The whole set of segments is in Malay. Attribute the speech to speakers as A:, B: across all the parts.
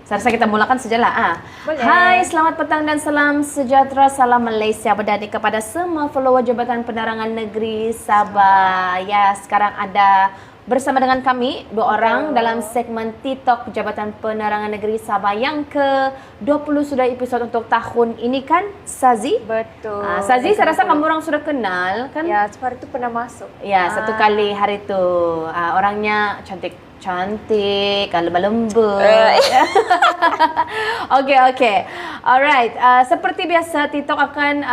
A: Saya rasa kita mulakan sajalah.
B: Boleh.
A: Hai, selamat petang dan salam sejahtera, salam Malaysia berdadi kepada semua follower Jabatan Penerangan Negeri Sabah. Ya, sekarang ada bersama dengan kami dua orang dalam segmen TikTok Jabatan Penerangan Negeri Sabah yang ke-20 sudah episod untuk tahun ini kan, Sazi?
B: Betul.
A: Sazi, saya rasa kamu orang sudah kenal kan?
B: Ya, seperti itu pernah masuk.
A: Ya, satu kali hari itu. Orangnya cantik, lembut. Okey. Alright. Seperti biasa, TikTok akan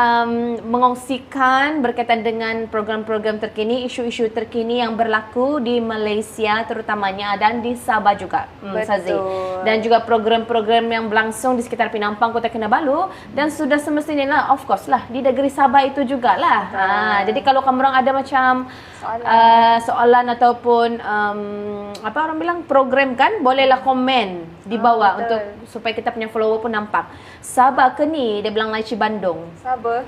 A: mengongsikan berkaitan dengan program-program terkini, isu-isu terkini yang berlaku di Malaysia terutamanya dan di Sabah juga. Sazi. Dan juga program-program yang berlangsung di sekitar Penampang, Kota Kinabalu dan sudah semestinya lah, of course lah, di negeri Sabah itu jugalah. Jadi kalau kamu orang ada macam soalan ataupun apa orang bilang program kan, bolehlah komen di bawah untuk supaya kita punya follower pun nampak. Sabah ke ni? Dia bilang Lychee Bandung. Sabah.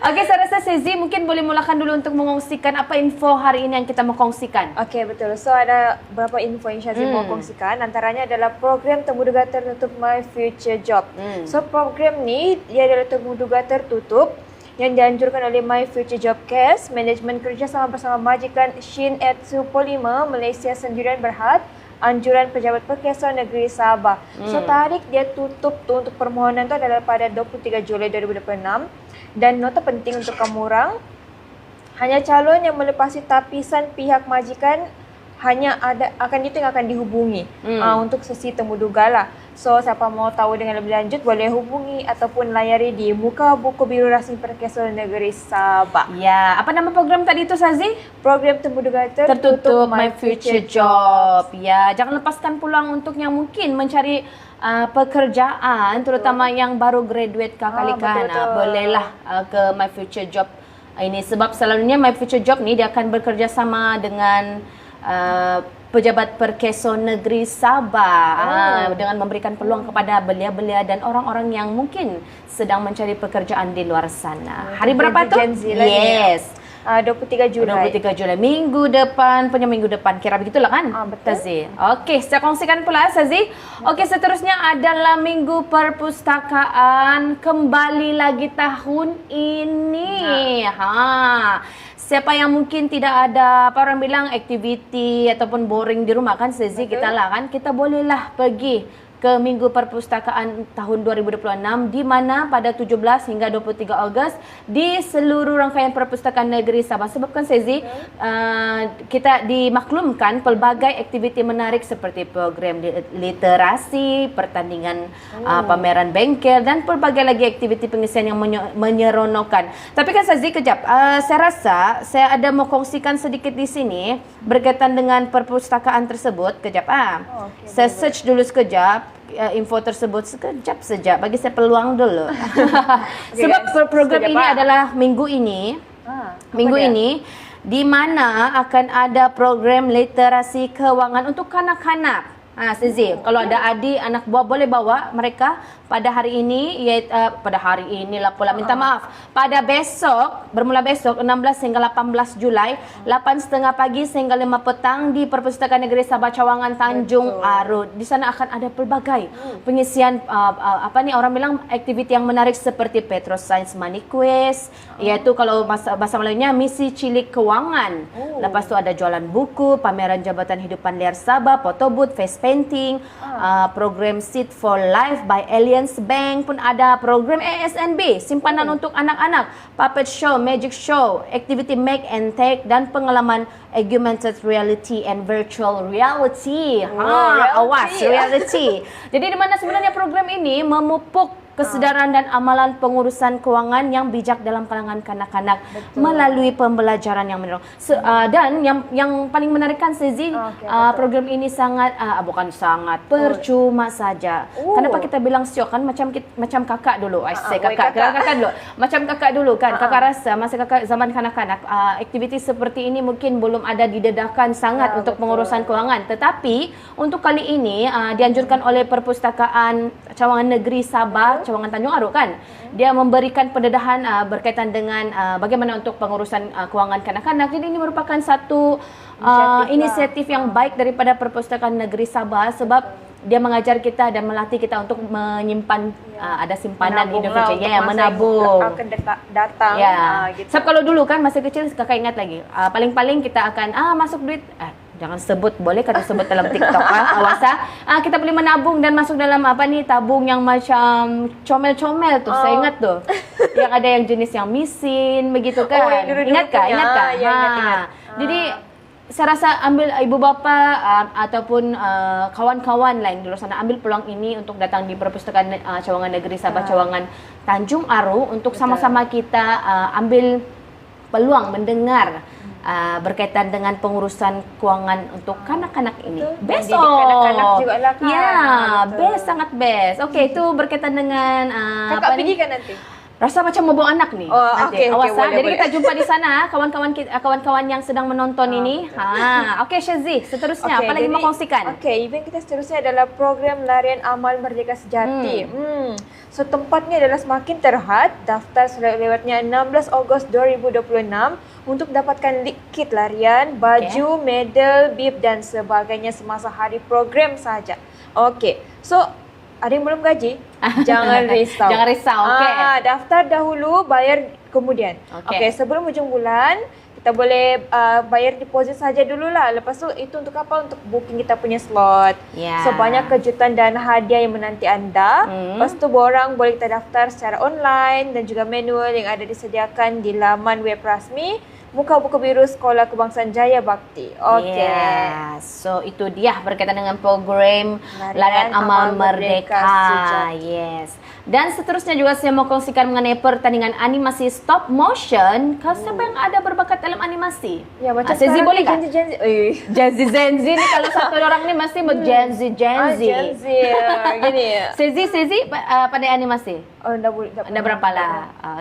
A: Okey, saya rasa Sezi mungkin boleh mulakan dulu untuk mengongsikan apa info hari ini yang kita mau kongsikan.
B: Okey, betul. So ada beberapa info yang Syazi mau kongsikan. Antaranya adalah program Temuduga Tertutup My Future Job. So program ni dia adalah Temuduga Tertutup yang dianjurkan oleh My Future Job Case, manajemen kerjasama bersama majikan Shin Etsu Polymer Malaysia Sendirian Berhad, anjuran Pejabat Perkesuan Negeri Sabah. So tarikh dia tutup tu untuk permohonan tu adalah pada 23 Julai 2026 dan nota penting untuk kamu orang, hanya calon yang melepasi tapisan pihak majikan hanya akan dihubungi untuk sesi temuduga lah. So siapa mau tahu dengan lebih lanjut boleh hubungi ataupun layari di muka buku Biro Rasmi Perkesuan Negeri Sabah.
A: Ya, apa nama program tadi itu, Sazi?
B: Program Temuduga
A: Tertutup My Future Job. Ya, jangan lepaskan peluang untuk yang mungkin mencari pekerjaan, terutama yang baru graduate kali kan. Bolehlah ke My Future Job ini, sebab selalunya My Future Job ni dia akan bekerjasama dengan Pejabat Perkesuan Negeri Sabah dengan memberikan peluang kepada belia-belia dan orang-orang yang mungkin sedang mencari pekerjaan di luar sana. Hari berapa tu? Yes.
B: 23 Julai.
A: 23 Julai. Minggu depan, kira begitulah kan?
B: Betul.
A: Sazi. Okey, saya kongsikan pula Sazi. Okey, seterusnya adalah Minggu Perpustakaan kembali lagi tahun ini. Siapa yang mungkin tidak ada apa orang bilang aktiviti ataupun boring di rumah kan, Sazi, kita lah kan, kita bolehlah pergi ke Minggu Perpustakaan tahun 2026 di mana pada 17 hingga 23 Ogos di seluruh rangkaian Perpustakaan Negeri Sabah. Sebabkan Sazi, kita dimaklumkan pelbagai aktiviti menarik seperti program literasi, pertandingan pameran bengkel dan pelbagai lagi aktiviti pengisian yang menyeronokkan. Tapi kan Sazi, kejap, saya rasa saya ada mau kongsikan sedikit di sini berkaitan dengan perpustakaan tersebut. Kejap, saya search dulu sekejap info tersebut sekejap saja. Bagi saya peluang dulu. Sebab program ini adalah minggu ini. Minggu ini di mana akan ada program literasi keuangan untuk kanak-kanak. Sazi, kalau ada adik, anak buah boleh bawa mereka pada hari ini, pada hari inilah pula, minta maaf. Pada besok, bermula besok 16 hingga 18 Julai, 8.30 pagi sehingga 5 petang di Perpustakaan Negeri Sabah Cawangan Tanjung Arut. Di sana akan ada pelbagai pengisian orang bilang aktiviti yang menarik seperti Petro Science Money Quiz, iaitu kalau bahasa Melayunya misi cilik kewangan. Lepas tu ada jualan buku, pameran Jabatan Hidupan Liar Sabah, photo booth, face painting, program Seed for Life by Alliance Bank pun ada, program ASNB, simpanan untuk anak-anak, puppet show, magic show, activity make and take dan pengalaman augmented reality and virtual reality. Reality. Jadi di mana sebenarnya program ini memupuk kesedaran dan amalan pengurusan kewangan yang bijak dalam kalangan kanak-kanak melalui pembelajaran yang menyeronok. Dan yang paling menarikkan, Sazi, program ini bukan sangat percuma saja. Kenapa kita bilang syok kan, macam kakak dulu. Kakak dulu. Macam kakak dulu kan. Kakak rasa masa kakak zaman kanak-kanak, aktiviti seperti ini mungkin belum ada didedahkan sangat untuk pengurusan kewangan. Tetapi untuk kali ini dianjurkan oleh Perpustakaan Cawangan Negeri Sabah, Cawangan Tanjung Arut kan, dia memberikan pendedahan berkaitan dengan bagaimana untuk pengurusan kewangan kanak-kanak. Jadi ini merupakan satu inisiatif yang baik daripada Perpustakaan Negeri Sabah sebab dia mengajar kita dan melatih kita untuk menyimpan ada simpanan
B: Menabung
A: in the
B: lah
A: future.
B: untuk
A: Ya,
B: masa
A: menabung.
B: yang akan datang.
A: Ya.
B: Gitu.
A: Sebab kalau dulu kan masa kecil kakak ingat lagi. Paling-paling kita akan masuk duit. Jangan sebut, boleh kata sebut dalam TikTok. Awas kita boleh menabung dan masuk dalam tabung yang macam comel-comel tuh. Saya ingat tuh. Yang ada yang jenis yang misin begitu kan.
B: yang dulu-dulu
A: Ingat kah?
B: punya.
A: Ingat kah?
B: Ya, ingat.
A: Jadi saya rasa ambil ibu bapa ataupun kawan-kawan lain di luar sana ambil peluang ini untuk datang di Perpustakaan Cawangan Negeri Sabah Cawangan Tanjung Aru untuk sama-sama kita ambil peluang mendengar berkaitan dengan pengurusan keuangan untuk kanak-kanak ini. Best
B: Mendidik kanak-kanak juga lah kan.
A: Ya, best, sangat best. Okey, itu berkaitan dengan
B: Kakak pergi kan nanti?
A: rasa macam mau bawa anak nih.
B: Oh,
A: nanti.
B: okey,
A: Awas
B: boleh,
A: Jadi
B: boleh.
A: kita jumpa di sana kawan-kawan yang sedang menonton ini. Okey Syazi, seterusnya apa lagi mau kongsikan?
B: Okey, event kita seterusnya adalah program Larian Amal Merdeka Sejati. So tempatnya adalah semakin terhad. Daftar sudah lewatnya 16 Ogos 2026 untuk dapatkan kit larian, baju, medal, bib dan sebagainya semasa hari program saja. Okey. So ada yang belum gaji? Jangan risau.
A: Jangan risau, okey.
B: Daftar dahulu, bayar kemudian. Okey, sebelum hujung bulan, kita boleh bayar deposit saja dulu lah. Lepas tu, itu untuk apa? Untuk booking kita punya slot.
A: Ya.
B: So, banyak kejutan dan hadiah yang menanti anda. Lepas tu, borang boleh kita daftar secara online dan juga manual yang ada disediakan di laman web rasmi Muka Buku Biru Sekolah Kebangsaan Jaya Bakti. Okey.
A: Yes. So itu dia berkaitan dengan program
B: Larian
A: Larian Amal
B: Amal
A: Merdeka.
B: Merdeka Sejati.
A: Yes. Dan seterusnya juga saya mau kongsikan mengenai pertandingan animasi stop motion. Kalau siapa yang ada berbakat dalam animasi?
B: Ya, macam
A: Sezi
B: sekarang
A: boleh
B: ni
A: tak?
B: Gen Z.
A: Gen Z ni kalau satu orang ni mesti Gen Z.
B: Gen Z. Gini.
A: Sezi pandai animasi?
B: Oh,
A: Anda berapa lah?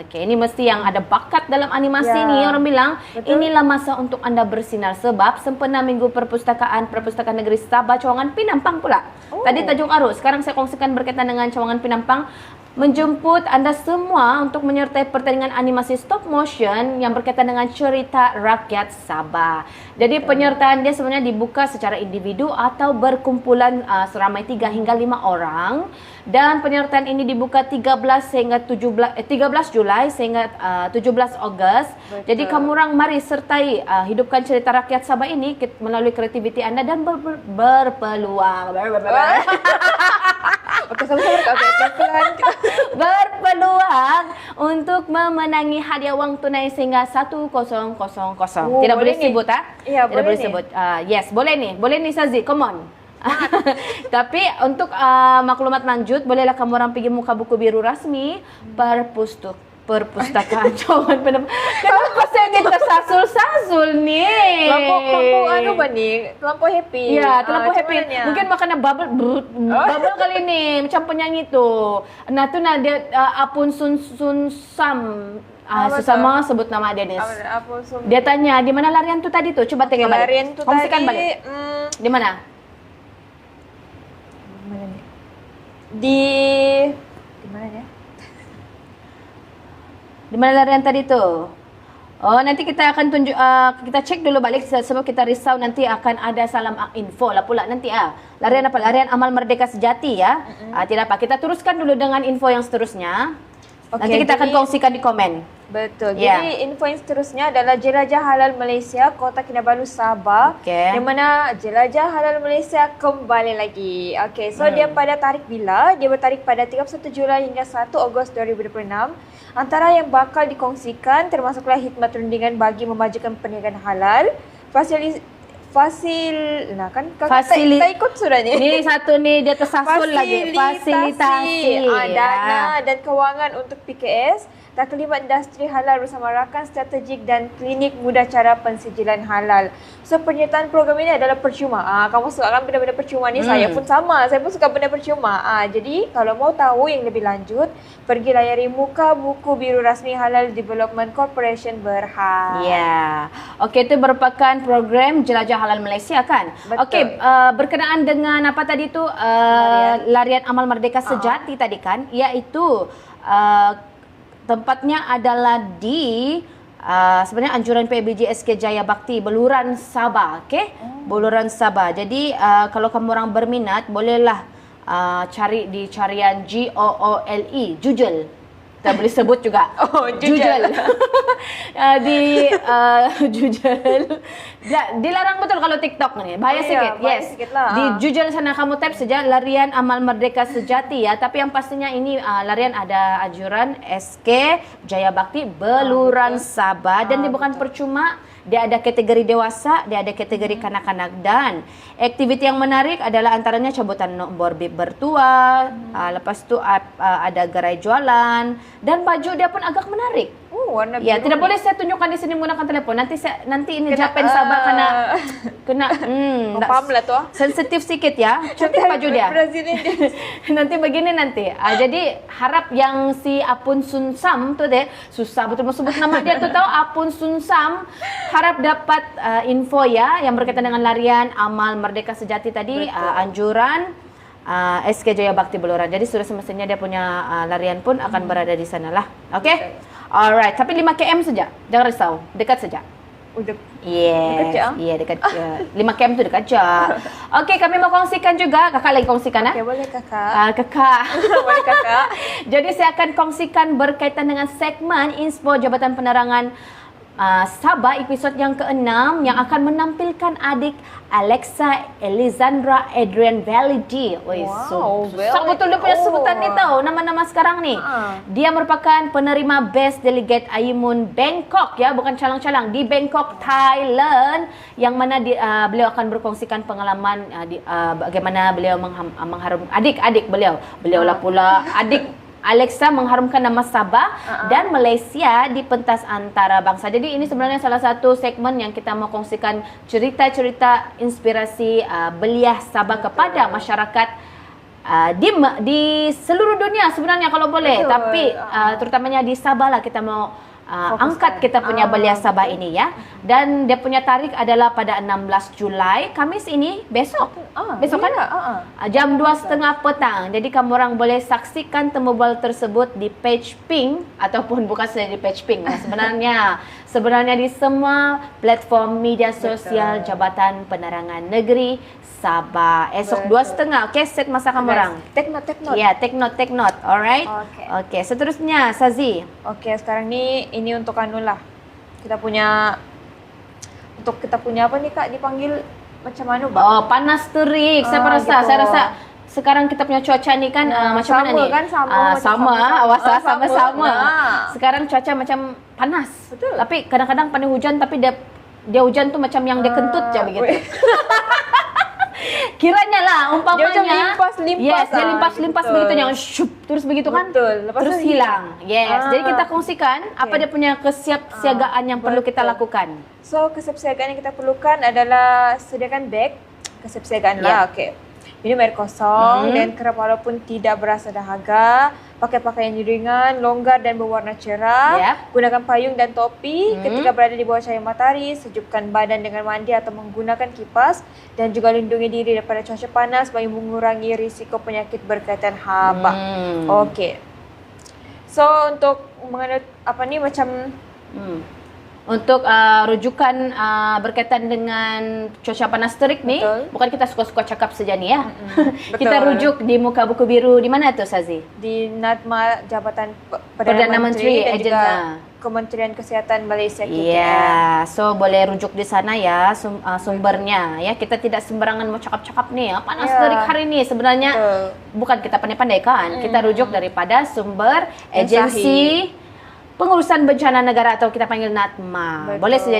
A: Okey, ini mesti yang ada bakat dalam animasi
B: Ya.
A: ni. Orang bilang,
B: Betul.
A: inilah masa untuk anda bersinar sebab sempena Minggu Perpustakaan Negeri Sabah Cawangan Pinampang pula. Tadi Tanjung Aru, sekarang saya kongsikan berkaitan dengan Cawangan Pinampang. Menjemput anda semua untuk menyertai pertandingan animasi stop motion yang berkaitan dengan cerita rakyat Sabah. Jadi penyertaan dia sebenarnya dibuka secara individu atau berkumpulan seramai 3 hingga 5 orang. Dan penyertaan ini dibuka 13 Julai sehingga 17 Ogos. Jadi kamu orang mari sertai hidupkan cerita rakyat Sabah ini melalui kreativiti anda dan berpeluang.
B: Okey, sama-sama. Okey, pelan-pelan.
A: Berpeluang untuk memenangi hadiah wang tunai sehingga 1,000. Tidak boleh
B: ni.
A: sebut
B: Ya,
A: Tidak boleh
B: ni.
A: sebut. Yes, boleh ni Sazi, come on. Tapi untuk maklumat lanjut, bolehlah kamu orang pergi Muka Buku Biru rasmi Perpustakaan Cawangan Pinampang. Kenapa saya ni tersasul-sasul ni?
B: Terlampau ba ni? Terlampau happy.
A: Ya, terlampau
B: macam
A: happy.
B: mananya?
A: Mungkin makanan bubble kali ni macam penyanyi tu. Nah tu dia Apun Sun Sam.
B: Apa
A: Sesama sebut nama dia Nis.
B: Apa so?
A: Dia tanya, di mana larian tu tadi tu? Coba tengok balik.
B: Larian tu
A: Kongsikan
B: tadi.
A: balik. Di mana?
B: Mana ni? Di mana ni?
A: Di mana larian tadi tu? Oh, nanti kita akan tunjuk kita cek dulu balik sebab kita risau nanti akan ada salam info lah pula nanti Larian apa? Larian Amal Merdeka Sejati ya. Tidak apa. Kita teruskan dulu dengan info yang seterusnya.
B: Okey,
A: Nanti kita akan
B: jadi-
A: kongsikan di komen.
B: Betul.
A: Ya.
B: Jadi info yang seterusnya adalah Jelajah Halal Malaysia Kota Kinabalu Sabah.
A: Okey.
B: Yang mana Jelajah Halal Malaysia kembali lagi. Okey, so dia pada tarikh bila? Dia bertarikh pada 31 Julai hingga 1 Ogos 2026. Antara yang bakal dikongsikan termasuklah khidmat rundingan bagi memajukan perniagaan halal, tak ikut sudah ni.
A: Ni satu ni dia tersasul lagi. Fasilitasi.
B: Dana dan kewangan untuk PKS, Taklimat Industri Halal bersama rakan strategik dan klinik mudah cara pensijilan halal. So penyertaan program ini adalah percuma. Kamu suka kan benda-benda percuma ni? Saya pun sama. Saya pun suka benda percuma. Jadi kalau mau tahu yang lebih lanjut, pergi layari Muka Buku Biru Rasmi Halal Development Corporation Berhad.
A: Ya. Okey, itu merupakan program Jelajah Halal Malaysia kan?
B: Betul.
A: Okey, berkenaan dengan apa tadi tu? Larian Amal Merdeka Sejati tadi kan? Iaitu tempatnya adalah di sebenarnya anjuran PBJ SK Jaya Bakti Beluran Sabah, okey? Beluran Sabah. Jadi kalau kamu orang berminat, bolehlah cari di carian GOOLE, Jujel. Kita boleh sebut juga.
B: Oh, Jujel.
A: Di Jujel. Dilarang betul kalau TikTok ni. Bahaya sikit.
B: bahaya
A: Yes.
B: sikit lah.
A: Di Jujel sana kamu type saja larian amal merdeka sejati ya. Tapi yang pastinya ini larian ada anjuran SK Jaya Bakti Beluran Sabah dan dia bukan percuma. Dia ada kategori dewasa, dia ada kategori kanak-kanak dan aktiviti yang menarik adalah antaranya cabutan nombor bib bertua, lepas tu ada gerai jualan dan baju dia pun agak menarik.
B: Warna biru.
A: Ya, tidak boleh saya tunjukkan di sini menggunakan telepon. Nanti ini Japan Sabah kena
B: paham lah tu.
A: sensitif sikit ya. Cantik baju dia. Nanti begini nanti. Jadi harap yang si Apun Sunsam tu deh, susah betul mau sebut nama dia tu tahu, Apun Sunsam, harap dapat info ya yang berkaitan dengan larian amal merdeka sejati tadi, anjuran SK Jaya Bakti Beluran. Jadi sudah semestinya dia punya larian pun akan berada di sana lah. Okey? Alright, tapi 5 km saja. Jangan risau, dekat saja.
B: Udah.
A: Yes.
B: Dekat je,
A: Ya, dekat. 5 km tu dekat je. Okey, kami mau kongsikan juga. Kakak lagi kongsikan
B: Okay, boleh kakak.
A: Kakak.
B: Boleh kakak.
A: Jadi saya akan kongsikan berkaitan dengan segmen Inspo Jabatan Penerangan Sabah episod yang ke-6 yang akan menampilkan adik Alexa Elizandra Adrian Validi.
B: Wow,
A: susah betul dia punya sebutan ni tahu, nama-nama sekarang ni. Dia merupakan penerima Best Delegate Ayumun Bangkok ya, bukan calang-calang, di Bangkok, Thailand, yang mana beliau akan berkongsikan pengalaman bagaimana beliau mengharum adik-adik beliau. Beliau lah pula adik Alexa mengharumkan nama Sabah dan Malaysia di pentas antarabangsa. Jadi ini sebenarnya salah satu segmen yang kita mau kongsikan cerita-cerita inspirasi belia Sabah kepada masyarakat di seluruh dunia sebenarnya kalau boleh.
B: Betul.
A: Tapi terutamanya di Sabah lah kita mau angkat kita punya belia Sabah ini ya. Dan dia punya tarikh adalah pada 16 Julai, Khamis ini, besok. Besok kan? Jam 2.30 petang. Jadi kamu orang boleh saksikan temu bual tersebut di page Pink ataupun bukan saja di page Pink. Sebenarnya di semua platform media sosial Jabatan Penerangan Negeri Sabah. Esok 2.30. Okey, set masa kamu orang.
B: Take note.
A: Ya, take note. Alright? Okey, seterusnya Sazi.
B: Okey, sekarang ni ini untuk lah. Kita punya apa ni Kak dipanggil macam mana Bang?
A: Oh, panas terik. Saya rasa sekarang kita punya cuaca ni kan macam mana ni?
B: Kan
A: sama. Sekarang cuaca macam panas.
B: Betul.
A: Tapi kadang-kadang pandai hujan tapi dia hujan tu macam yang dia kentut je begitu. Kiranya lah umpamanya
B: dia macam limpas-limpas.
A: Yes, dia limpas-limpas begitu yang syup terus begitu kan?
B: Betul. Lepas
A: terus hilang. Yes. Jadi kita kongsikan apa dia punya kesiapsiagaan yang perlu kita lakukan.
B: So, kesiapsiagaan yang kita perlukan adalah sediakan beg, kesiapsiagaan lah. Okey. Minum air kosong dan kerap walaupun tidak berasa dahaga, pakai pakaian ringan, longgar dan berwarna cerah. Gunakan payung dan topi ketika berada di bawah cahaya matahari. Sejukkan badan dengan mandi atau menggunakan kipas dan juga lindungi diri daripada cuaca panas bagi mengurangi risiko penyakit berkaitan haba. Okey. So untuk
A: untuk rujukan berkaitan dengan cuaca panas terik ni, bukan kita suka-suka cakap saja ni ya. Kita rujuk di muka buku biru di mana tu Sazi?
B: Di NADMA Jabatan
A: Perdana Menteri
B: dan juga Kementerian Kesihatan Malaysia KKM.
A: Ya, so boleh rujuk di sana ya sumbernya ya. Kita tidak sembarangan mau cakap-cakap nih ya. Panas terik hari ini sebenarnya bukan kita pandai-pandai kan. Kita rujuk daripada sumber agensi Pengurusan Bencana Negara atau kita panggil NADMA. Boleh saja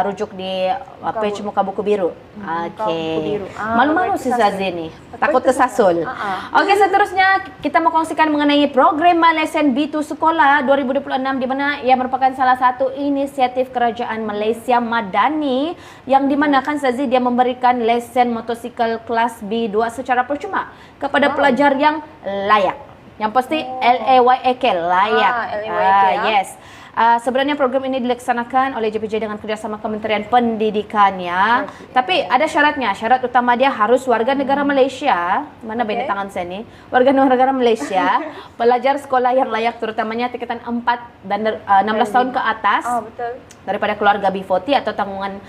A: rujuk di page muka buku biru. Okey. Malu-malu si Zazi ni. Takut tersasul. Okey, seterusnya kita mau kongsikan mengenai program Malaysian B2 Sekolah 2026 di mana ia merupakan salah satu inisiatif kerajaan Malaysia Madani yang di mana kan Zazi dia memberikan lesen motosikal kelas B2 secara percuma kepada pelajar yang layak. Yang pasti LAYK layak.
B: LAYK,
A: yes. Sebenarnya program ini dilaksanakan oleh JPJ dengan kerjasama Kementerian Pendidikan ya. Tapi ada syaratnya. Syarat utama dia harus warga negara Malaysia. Mana benda tangan saya ni? Warga negara Malaysia, pelajar sekolah yang layak terutamanya tingkatan 4 dan 16 tahun ke atas.
B: Betul.
A: Daripada keluarga B40 atau tanggungan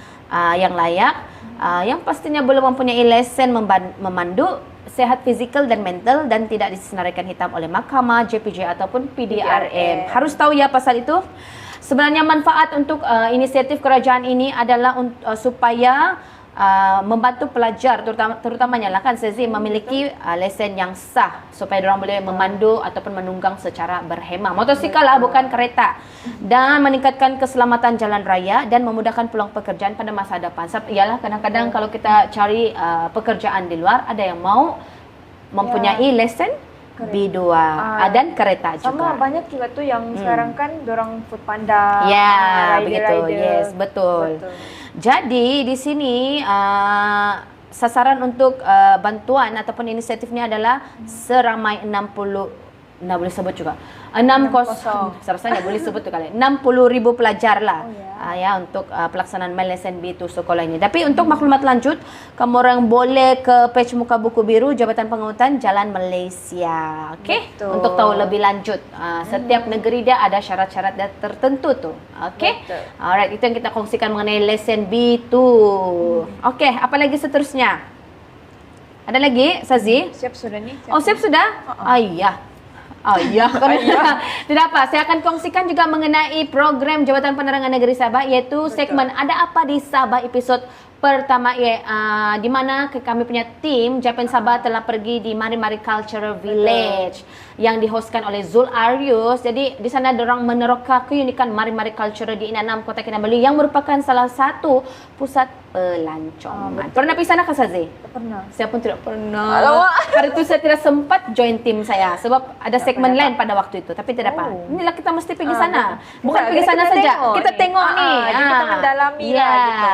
A: yang layak. Yang pastinya belum mempunyai lesen memandu, sehat fizikal dan mental dan tidak disenaraikan hitam oleh mahkamah, JPJ ataupun PDRM. Harus tahu ya pasal itu. Sebenarnya manfaat untuk inisiatif kerajaan ini adalah supaya membantu pelajar terutamanya lah kan Sezi memiliki lesen yang sah supaya orang boleh memandu ataupun menunggang secara berhemah. Motosikal lah bukan kereta. Dan meningkatkan keselamatan jalan raya dan memudahkan peluang pekerjaan pada masa depan. Ialah kadang-kadang kalau kita cari pekerjaan di luar ada yang mau mempunyai lesen B2 dan kereta juga.
B: Sama banyak juga tuh yang sekarang kan dorang food panda.
A: Ya, begitu. Yes, betul. Jadi di sini sasaran untuk bantuan ataupun inisiatif ini adalah seramai 60, nak boleh sebut juga 60 seharusnya boleh sebut tu kali 60,000 pelajar lah ya untuk pelaksanaan MyLesen B2 sekolah ini. Tapi untuk maklumat lanjut, kamu orang boleh ke page Muka Buku Biru Jabatan Pengurutan Jalan Malaysia. Okey, untuk tahu lebih lanjut. Setiap negeri dia ada syarat-syarat tertentu tu. Okey. Alright, itu yang kita kongsikan mengenai lesen B2. Okey, apa lagi seterusnya? Ada lagi, Sazi?
B: Siap sudah ni.
A: Siap sudah? Ayah. Tidak apa, saya akan kongsikan juga mengenai program Jabatan Penerangan Negeri Sabah, iaitu segmen Ada Apa di Sabah episod pertama di mana kami punya tim Japan Sabah telah pergi di Mari-Mari Cultural Village yang dihostkan oleh Zul Arius. Jadi di sana dorang meneroka keunikan Mari-Mari Cultural di Inanam, Kota Kinabalu yang merupakan salah satu pusat pelancongan. Pernah pergi sana ke Sazi?
B: Pernah.
A: Saya pun tidak pernah. Hari itu saya tidak sempat join tim saya sebab ada segmen lain pada waktu itu. Tapi tidak apa. Inilah kita mesti pergi sana. Bukan pergi sana saja. Kita tengok ni.
B: Kita mendalami lah gitu.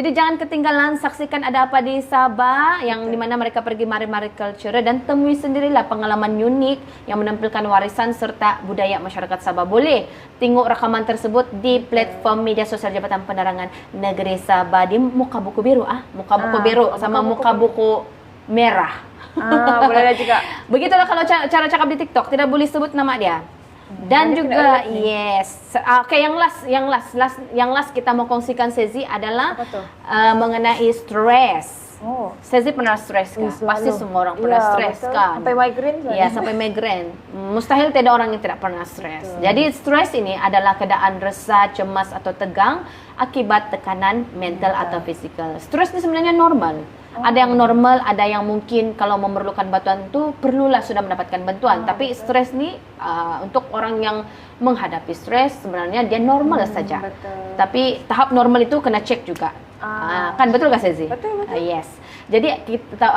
A: Jadi jangan ketinggalan, saksikan Ada Apa di Sabah yang di mana mereka pergi Mari-Mari Culture dan temui sendirilah pengalaman unik yang menampilkan warisan serta budaya masyarakat Sabah. Boleh tengok rakaman tersebut di platform media sosial Jabatan Penerangan Negeri Sabah di Muka Buku Biru. Muka Buku Biru sama Muka Buku Merah.
B: Boleh juga.
A: Begitulah kalau cara cakap di TikTok, tidak boleh sebut nama dia. Dan juga yes. Okay, yang last kita mau kongsikan Sezi adalah mengenai stres. Sezi pernah stres kan? Pasti semua orang pernah stres kan?
B: Sampai migrain.
A: Ya, sampai migrain. Mustahil tidak orang yang tidak pernah stres. Jadi stres ini adalah keadaan resah, cemas atau tegang akibat tekanan mental atau fisikal. Stres ini sebenarnya normal. Ada yang normal, ada yang mungkin kalau memerlukan bantuan tu perlulah sudah mendapatkan bantuan. Tapi stres ni untuk orang yang menghadapi stres sebenarnya dia normal saja. Tapi tahap normal itu kena cek juga. Kan betul tak Sezi?
B: Betul.
A: Yes. Jadi kita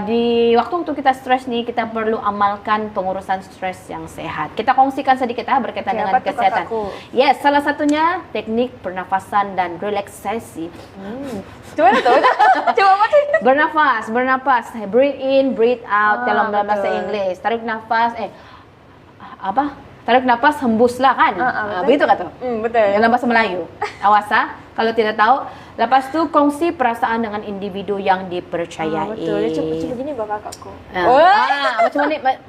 A: di waktu kita stres ni kita perlu amalkan pengurusan stres yang sehat. Kita kongsikan sedikit berkaitan dengan kesehatan. Yes, salah satunya teknik pernafasan dan relaksasi.
B: Cuba tu. Cuba macam
A: Bernafas. Breathe in, breathe out dalam bahasa Inggeris. Tarik nafas tarik nafas, hembuslah kan? Begitu kata?
B: Betul.
A: Dalam bahasa Melayu. Awas kalau tidak tahu. Lepas tu kongsi perasaan dengan individu yang dipercayai.
B: Betul. Dia cuba gini bah kakakku.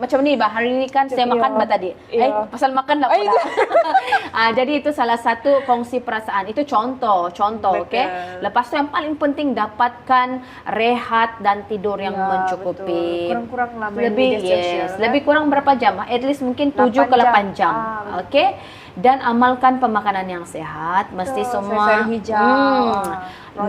A: Macam ni bah. Hari ni kan saya makan bah tadi. Pasal makan lah pula. Jadi itu salah satu kongsi perasaan. Itu contoh, okey. Lepas tu yang paling penting dapatkan rehat dan tidur yang mencukupi.
B: Kurang-kurang lah
A: lebih kurang berapa jam? At least mungkin 7 ke 8 jam. Okey. Dan amalkan pemakanan yang sehat, mesti semua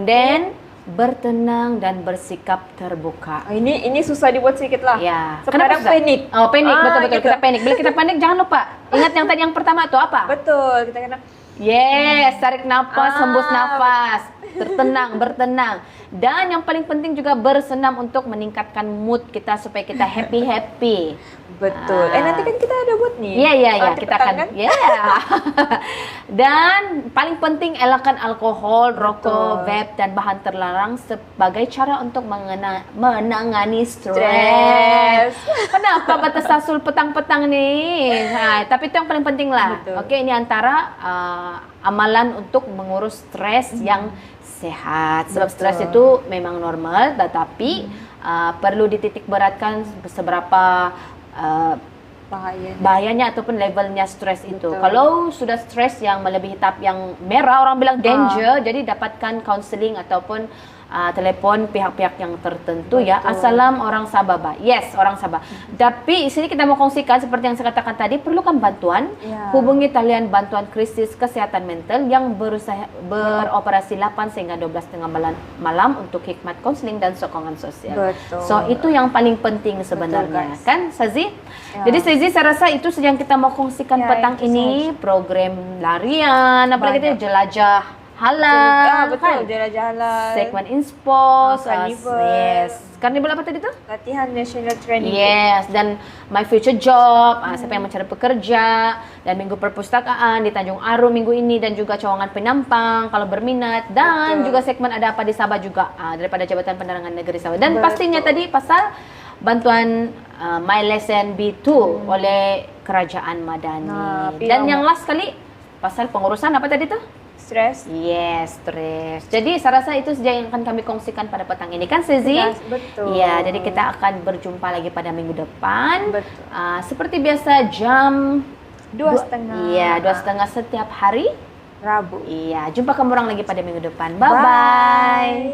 A: dan bertenang dan bersikap terbuka.
B: Ini susah dibuat sedikit lah.
A: Ya.
B: Sekarang panik.
A: Panik, betul
B: gitu.
A: kita panik. Bila kita panik jangan lupa ingat yang tadi yang pertama tu apa?
B: Betul, kita kena
A: yes, tarik nafas, hembus nafas. bertenang. Dan yang paling penting juga bersenam untuk meningkatkan mood kita supaya kita happy.
B: Betul. Nanti kan kita ada buat nih.
A: Iya,
B: Nanti
A: kita
B: petang
A: akan.
B: kan?
A: Ya. Dan paling penting elakkan alkohol, rokok, vape dan bahan terlarang sebagai cara untuk menangani stres. Kenapa batas sasul petang-petang nih? Tapi itu yang paling penting lah.
B: Betul.
A: Oke, ini antara amalan untuk mengurus stres yang sehat. Sebab stres itu memang normal, tetapi perlu dititik beratkan seberapa bahayanya ataupun levelnya stres itu.
B: Betul.
A: Kalau sudah stres yang melebihi tahap yang merah, orang bilang danger, jadi dapatkan counseling ataupun telepon pihak-pihak yang tertentu.
B: Betul.
A: Ya. Assalam orang Sabah, Bah. Yes, orang Sabah. Tapi di sini kita mau kongsikan seperti yang saya katakan tadi, perlukan bantuan.
B: Ya.
A: Hubungi talian bantuan krisis kesehatan mental yang beroperasi 8 sehingga 12 malam untuk hikmat konseling dan sokongan sosial.
B: Betul.
A: So itu yang paling penting sebenarnya,
B: Betul, guys.
A: kan Sazi?
B: Ya.
A: Jadi Sazi, saya rasa itu saja yang kita mau kongsikan
B: Ya,
A: petang
B: itu
A: ini. Program larian, apalagi
B: Banyak.
A: itu jelajah halal,
B: Betul.
A: kan?
B: Jelajah halal.
A: Segmen Inspos,
B: Carnival.
A: yes. Carnival apa tadi tuh?
B: Latihan national training.
A: Yes, dan My Future Job, siapa yang mencari pekerja, dan Minggu Perpustakaan di Tanjung Arum minggu ini, dan juga Cawangan Penampang kalau berminat, dan
B: Betul.
A: juga segmen Ada Apa di Sabah juga daripada Jabatan Penerangan Negeri Sabah. Dan
B: Betul.
A: pastinya tadi pasal bantuan My Lesson B2 oleh Kerajaan Madani.
B: Nah,
A: Dan
B: Pihak-
A: yang last kali pasal pengurusan apa tadi tuh?
B: Stres.
A: Yes, stres. Jadi saya rasa itu saja yang akan kami kongsikan pada petang ini, kan Sezi?
B: Yes, betul.
A: Iya, jadi kita akan berjumpa lagi pada minggu depan.
B: Betul.
A: Seperti biasa jam
B: 2:30.
A: Iya, 2:30 setiap hari.
B: Rabu.
A: Iya, jumpa kamu orang lagi pada minggu depan. Bye-bye.